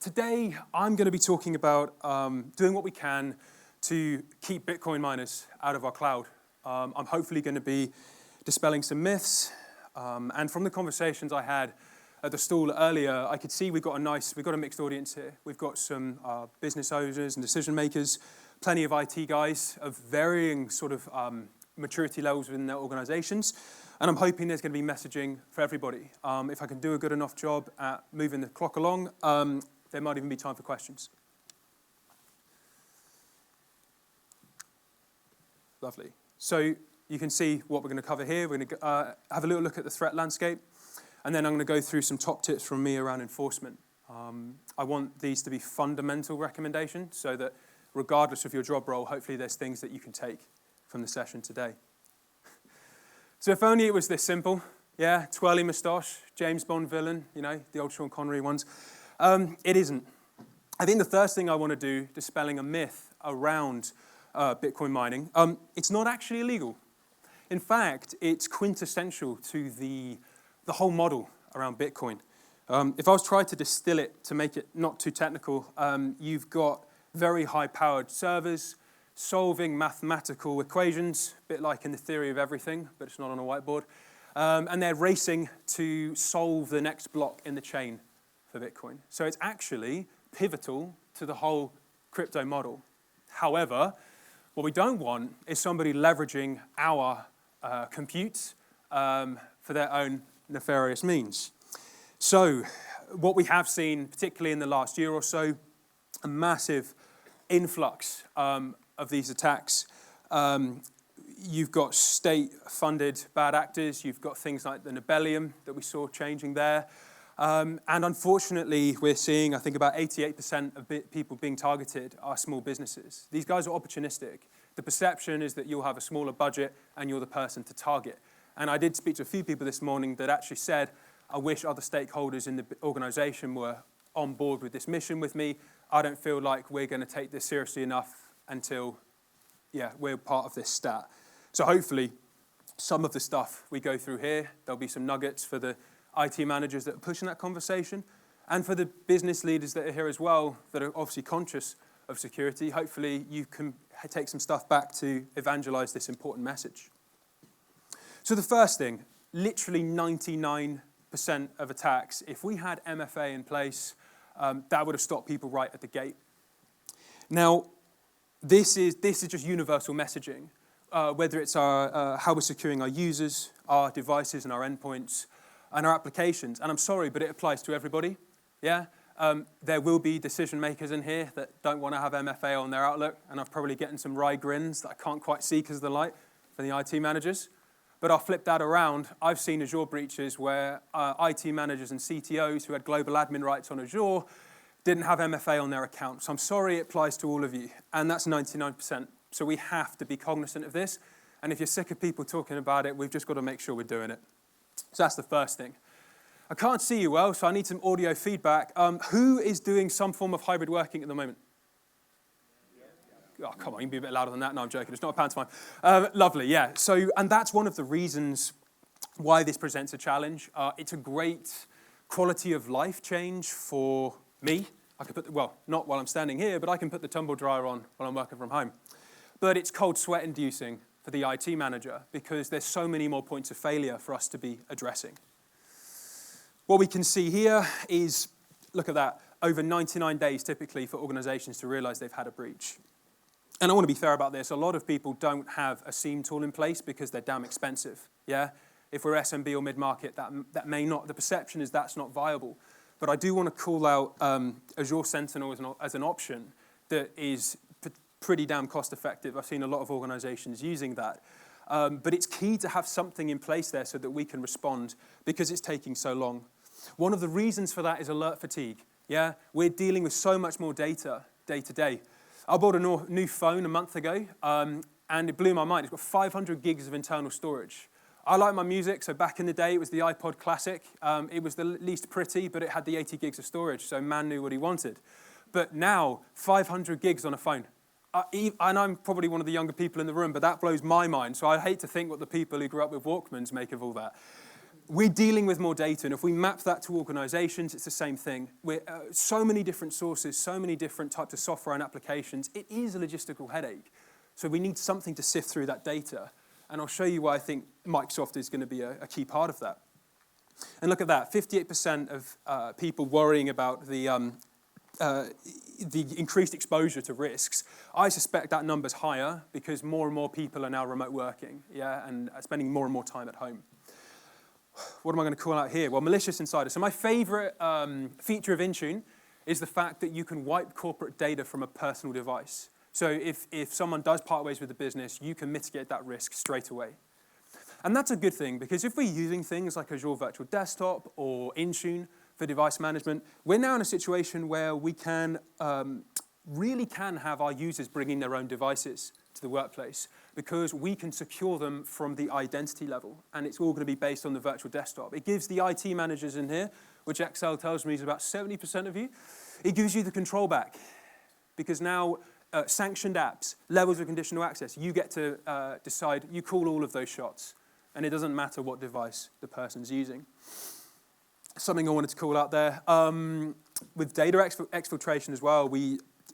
today I'm going to be talking about doing what we can to keep Bitcoin miners out of our cloud. I'm hopefully going to be dispelling some myths, and from the conversations I had at the stall earlier, I could see we've got a mixed audience here. We've got some business owners and decision makers, plenty of IT guys of varying sort of maturity levels within their organizations. And I'm hoping there's going to be messaging for everybody. If I can do a good enough job at moving the clock along, there might even be time for questions. Lovely. So you can see what we're going to cover here. We're going to have a little look at the threat landscape, and then I'm going to go through some top tips from me around enforcement. I want these to be fundamental recommendations so that regardless of your job role, hopefully there's things that you can take from the session today. So if only it was this simple, yeah, twirly moustache, James Bond villain, you know, the old Sean Connery ones. It isn't. I think the first thing I want to do, dispelling a myth around Bitcoin mining, it's not actually illegal. In fact, it's quintessential to the whole model around Bitcoin. If I was trying to distill it to make it not too technical, you've got very high-powered servers, solving mathematical equations, a bit like in the theory of everything, but it's not on a whiteboard. And they're racing to solve the next block in the chain for Bitcoin. So it's actually pivotal to the whole crypto model. However, what we don't want is somebody leveraging our compute for their own nefarious means. So what we have seen, particularly in the last year or so, a massive influx of these attacks. You've got state-funded bad actors. You've got things like the Nibelium that we saw changing there. And unfortunately, we're seeing, I think, about 88% of people being targeted are small businesses. These guys are opportunistic. The perception is that you'll have a smaller budget and you're the person to target. And I did speak to a few people this morning that actually said, I wish other stakeholders in the organization were on board with this mission with me. I don't feel like we're going to take this seriously enough until, we're part of this stat. So hopefully, some of the stuff we go through here, there'll be some nuggets for the IT managers that are pushing that conversation, and for the business leaders that are here as well, that are obviously conscious of security. Hopefully, you can take some stuff back to evangelize this important message. So the first thing, literally 99% of attacks, if we had MFA in place, that would have stopped people right at the gate. Now, this is just universal messaging, whether it's how we're securing our users, our devices and our endpoints, and our applications. And I'm sorry, but it applies to everybody. Yeah, there will be decision makers in here that don't want to have MFA on their Outlook, and I'm probably getting some wry grins that I can't quite see because of the light for the IT managers. But I'll flip that around. I've seen Azure breaches where IT managers and CTOs who had global admin rights on Azure didn't have MFA on their account. So I'm sorry it applies to all of you. And that's 99%. So we have to be cognizant of this. And if you're sick of people talking about it, we've just got to make sure we're doing it. So that's the first thing. I can't see you well, so I need some audio feedback. Who is doing some form of hybrid working at the moment? Oh, come on, you can be a bit louder than that. No, I'm joking. It's not a pantomime. Lovely, yeah. So, and that's one of the reasons why this presents a challenge. It's a great quality of life change for me. I can not while I'm standing here, but I can put the tumble dryer on while I'm working from home. But it's cold sweat inducing for the IT manager because there's so many more points of failure for us to be addressing. What we can see here is, look at that, over 99 days typically for organizations to realize they've had a breach. And I want to be fair about this. A lot of people don't have a SIEM tool in place because they're damn expensive. Yeah, if we're SMB or mid-market, that may not. The perception is that's not viable. But I do want to call out Azure Sentinel as an option that is pretty damn cost-effective. I've seen a lot of organizations using that. But it's key to have something in place there so that we can respond because it's taking so long. One of the reasons for that is alert fatigue. Yeah, we're dealing with so much more data day to day. I bought a new phone a month ago, and it blew my mind. It's got 500 gigs of internal storage. I like my music, so back in the day, it was the iPod Classic. It was the least pretty, but it had the 80 gigs of storage, so man knew what he wanted. But now, 500 gigs on a phone. And I'm probably one of the younger people in the room, but that blows my mind, so I hate to think what the people who grew up with Walkmans make of all that. we're dealing with more data, and if we map that to organizations, it's the same thing. We're so many different sources, so many different types of software and applications. It is a logistical headache. So we need something to sift through that data. And I'll show you why I think Microsoft is going to be a key part of that. And look at that, 58% of people worrying about the increased exposure to risks. I suspect that number's higher because more and more people are now remote working, and spending more and more time at home. What am I going to call out here? Well, malicious insider. So my favorite feature of Intune is the fact that you can wipe corporate data from a personal device. So if someone does part ways with the business, you can mitigate that risk straight away. And that's a good thing, because if we're using things like Azure Virtual Desktop or Intune for device management, we're now in a situation where we can really can have our users bringing their own devices to the workplace, because we can secure them from the identity level, and it's all going to be based on the virtual desktop. It gives the IT managers in here, which Excel tells me is about 70% of you, it gives you the control back, because now sanctioned apps, levels of conditional access, you get to decide, you call all of those shots, and it doesn't matter what device the person's using. Something I wanted to call out there, with data exfiltration as well,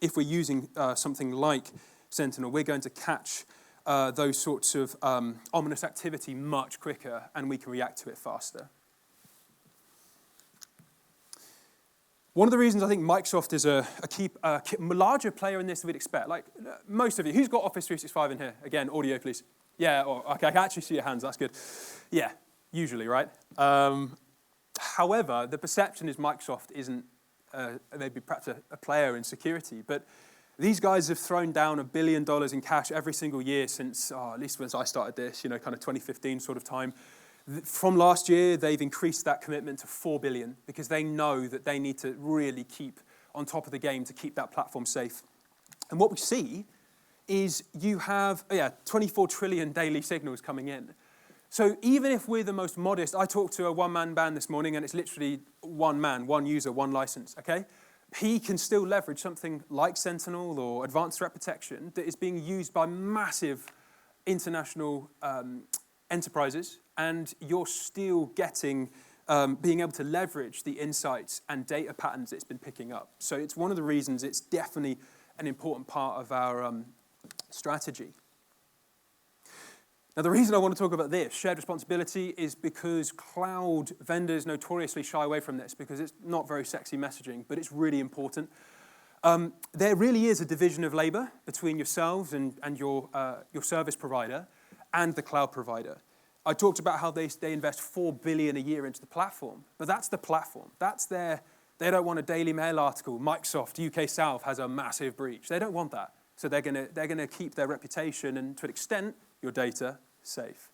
if we're using something like Sentinel, we're going to catch those sorts of ominous activity much quicker, and we can react to it faster. One of the reasons I think Microsoft is a larger player in this than we'd expect, like most of you, who's got Office 365 in here? Again, audio, please. Yeah, okay, I can actually see your hands, that's good. Yeah, usually, right? However, the perception is Microsoft isn't maybe perhaps a player in security, but these guys have thrown down $1 billion in cash every single year since, at least since I started this, kind of 2015 sort of time. From last year, they've increased that commitment to $4 billion because they know that they need to really keep on top of the game to keep that platform safe. And what we see is you have 24 trillion daily signals coming in. So even if we're the most modest, I talked to a one-man band this morning, and it's literally one man, one user, one license, okay? He can still leverage something like Sentinel or Advanced Threat Protection that is being used by massive international enterprises, and you're still getting, being able to leverage the insights and data patterns it's been picking up. So it's one of the reasons it's definitely an important part of our strategy. Now, the reason I want to talk about this, shared responsibility, is because cloud vendors notoriously shy away from this because it's not very sexy messaging, but it's really important. There really is a division of labor between yourselves and your service provider and the cloud provider. I talked about how they invest $4 billion a year into the platform, but that's the platform. That's they don't want a Daily Mail article, Microsoft, UK South has a massive breach. They don't want that. So they're gonna keep their reputation and, to an extent, your data safe.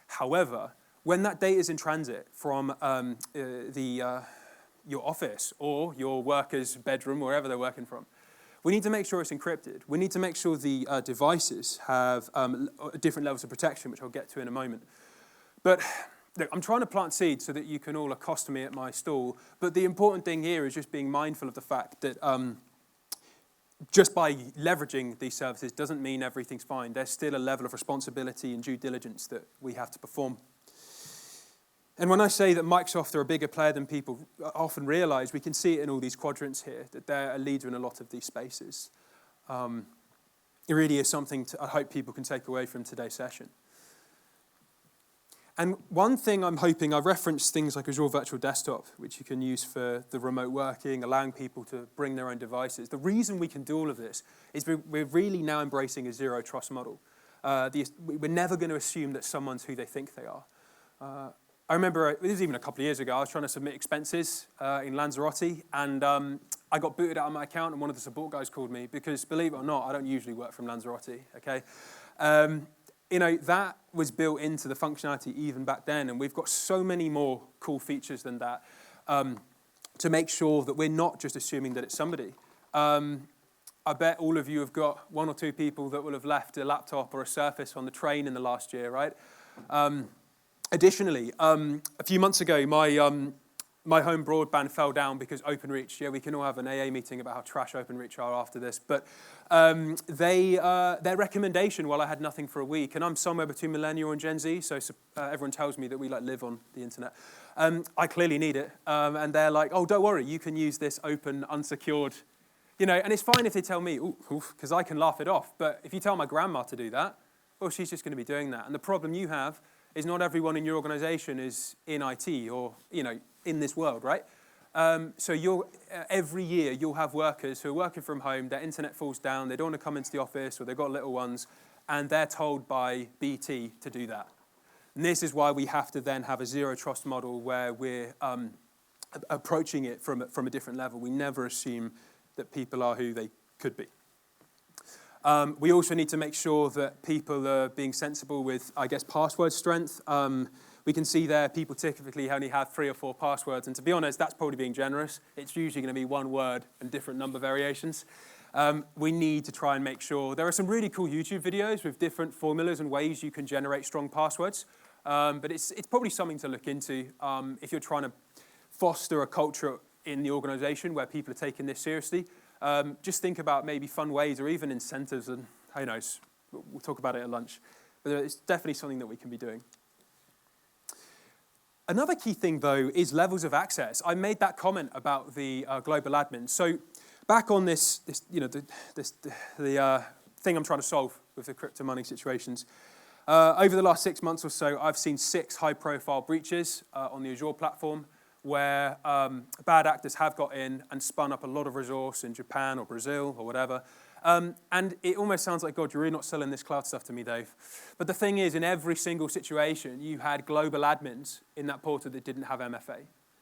However, when that data is in transit from your office or your worker's bedroom, wherever they're working from, we need to make sure it's encrypted. We need to make sure the devices have different levels of protection, which I'll get to in a moment. But look, I'm trying to plant seeds so that you can all accost me at my stall. But the important thing here is just being mindful of the fact that just by leveraging these services doesn't mean everything's fine. There's still a level of responsibility and due diligence that we have to perform. And when I say that Microsoft are a bigger player than people often realize, we can see it in all these quadrants here, that they're a leader in a lot of these spaces. It really is something I hope people can take away from today's session. And one thing I'm hoping, I've referenced things like Azure Virtual Desktop, which you can use for the remote working, allowing people to bring their own devices. The reason we can do all of this is we're really now embracing a zero trust model. We're never going to assume that someone's who they think they are. I remember, it was even a couple of years ago, I was trying to submit expenses in Lanzarote, and I got booted out of my account, and one of the support guys called me, because believe it or not, I don't usually work from Lanzarote, okay? That was built into the functionality even back then, and we've got so many more cool features than that to make sure that we're not just assuming that it's somebody. I bet all of you have got one or two people that will have left a laptop or a Surface on the train in the last year, right? Additionally, a few months ago, My home broadband fell down because OpenReach, yeah, we can all have an AA meeting about how trash OpenReach are after this, but their recommendation, while I had nothing for a week, and I'm somewhere between millennial and Gen Z, so everyone tells me that we like live on the internet. I clearly need it, and they're like, oh, don't worry, you can use this open, unsecured, and it's fine if they tell me, because I can laugh it off, but if you tell my grandma to do that, well, she's just going to be doing that. And the problem you have is not everyone in your organization is in IT or, in this world, right? So every year you'll have workers who are working from home, their internet falls down, they don't want to come into the office or they've got little ones, and they're told by BT to do that. And this is why we have to then have a zero trust model where we're approaching it from a different level. We never assume that people are who they could be. We also need to make sure that people are being sensible with, password strength. We can see there people typically only have 3 or 4 passwords, and to be honest, that's probably being generous. It's usually going to be one word and different number variations. We need to try and make sure. There are some really cool YouTube videos with different formulas and ways you can generate strong passwords, but it's probably something to look into if you're trying to foster a culture in the organization where people are taking this seriously. Just think about maybe fun ways or even incentives, and who knows, we'll talk about it at lunch. But it's definitely something that we can be doing. Another key thing, though, is levels of access. I made that comment about the global admin. So back on the thing I'm trying to solve with the crypto mining situations. Over the last 6 months or so, I've seen 6 high-profile breaches on the Azure platform where bad actors have got in and spun up a lot of resource in Japan or Brazil or whatever. And it almost sounds like, God, you're really not selling this cloud stuff to me, Dave. But the thing is, in every single situation, you had global admins in that portal that didn't have MFA.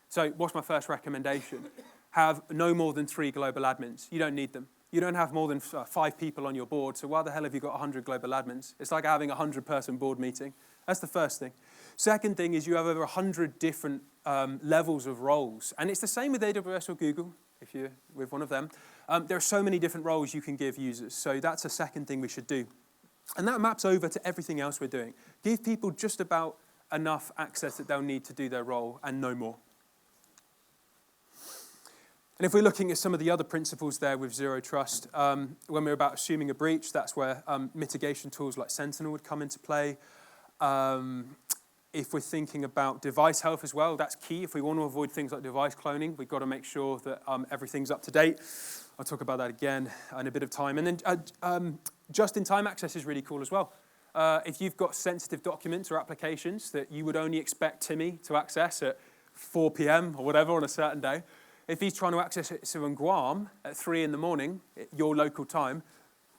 So what's my first recommendation? Have no more than 3 global admins. You don't need them. You don't have more than 5 people on your board, so why the hell have you got 100 global admins? It's like having a 100-person board meeting. That's the first thing. Second thing is you have over 100 different levels of roles. And it's the same with AWS or Google, if you're with one of them. There are so many different roles you can give users. So that's a second thing we should do. And that maps over to everything else we're doing. Give people just about enough access that they'll need to do their role and no more. And if we're looking at some of the other principles there with zero trust, when we're about assuming a breach, that's where mitigation tools like Sentinel would come into play. If we're thinking about device health as well, that's key. If we want to avoid things like device cloning, we've got to make sure that everything's up to date. I'll talk about that again in a bit of time. And then just-in-time access is really cool as well. If you've got sensitive documents or applications that you would only expect Timmy to access at 4 p.m. or whatever on a certain day, if he's trying to access it in Guam at 3 in the morning, your local time,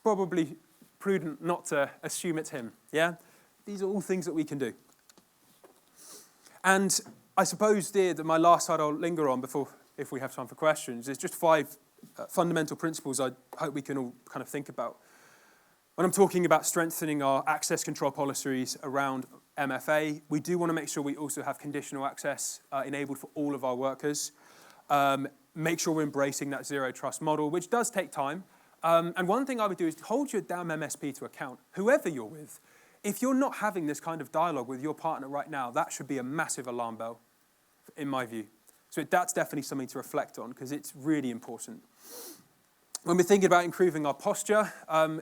probably prudent not to assume it's him, yeah? These are all things that we can do. And I suppose, dear, that my last slide I'll linger on before, if we have time for questions, is just 5 fundamental principles I hope we can all kind of think about. When I'm talking about strengthening our access control policies around MFA, we do want to make sure we also have conditional access enabled for all of our workers. Make sure we're embracing that zero trust model, which does take time. And one thing I would do is hold your damn MSP to account, whoever you're with. If you're not having this kind of dialogue with your partner right now, that should be a massive alarm bell, in my view. So that's definitely something to reflect on, because it's really important. When we're thinking about improving our posture,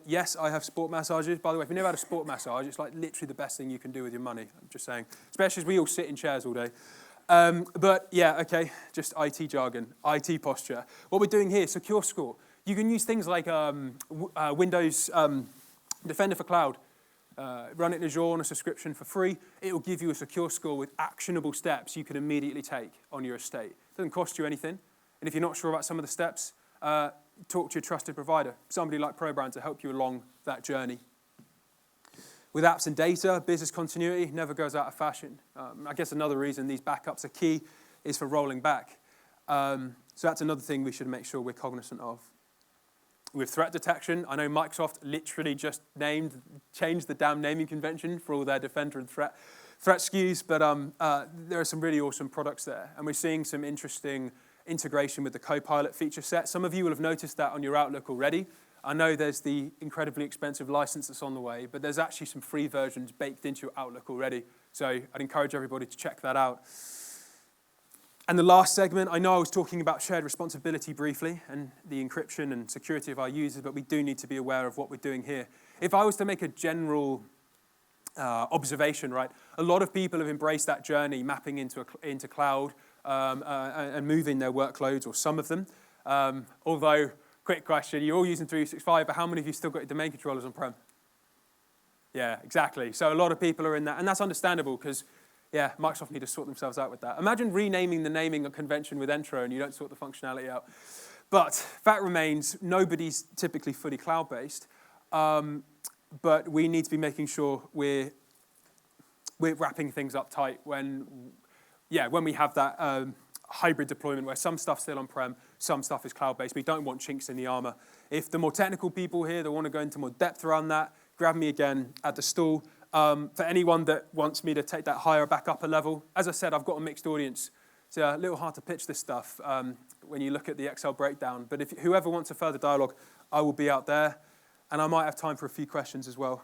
yes, I have sport massages. By the way, if you've never had a sport massage, it's like literally the best thing you can do with your money. I'm just saying, especially as we all sit in chairs all day. But yeah, okay, just IT jargon, IT posture. What we're doing here, Secure Score. You can use things like Windows Defender for Cloud. Run it in Azure on a subscription for free. It will give you a secure score with actionable steps you can immediately take on your estate. It doesn't cost you anything. And if you're not sure about some of the steps, talk to your trusted provider, somebody like ProBrand, to help you along that journey. With apps and data, business continuity never goes out of fashion. I guess another reason these backups are key is for rolling back. So that's another thing we should make sure we're cognizant of. With threat detection, I know Microsoft literally just changed the damn naming convention for all their Defender and threat SKUs, but there are some really awesome products there. And we're seeing some interesting integration with the Copilot feature set. Some of you will have noticed that on your Outlook already. I know there's the incredibly expensive license that's on the way, but there's actually some free versions baked into your Outlook already. So I'd encourage everybody to check that out. And the last segment, I know I was talking about shared responsibility briefly and the encryption and security of our users, but we do need to be aware of what we're doing here. If I was to make a general observation, right, a lot of people have embraced that journey, mapping into cloud and moving their workloads, or some of them. Although, quick question, you're all using 365, but how many of you still got your domain controllers on-prem? Yeah, exactly. So a lot of people are in that, and that's understandable because, yeah, Microsoft need to sort themselves out with that. Imagine renaming the naming convention with Entra and you don't sort the functionality out. But fact remains, nobody's typically fully cloud-based, but we need to be making sure we're wrapping things up tight when we have that hybrid deployment where some stuff's still on-prem, some stuff is cloud-based. We don't want chinks in the armor. If the more technical people here that want to go into more depth around that, grab me again at the stall. For anyone that wants me to take that higher back up a level, as I said, I've got a mixed audience. It's a little hard to pitch this stuff when you look at the Excel breakdown. But if whoever wants a further dialogue, I will be out there. And I might have time for a few questions as well.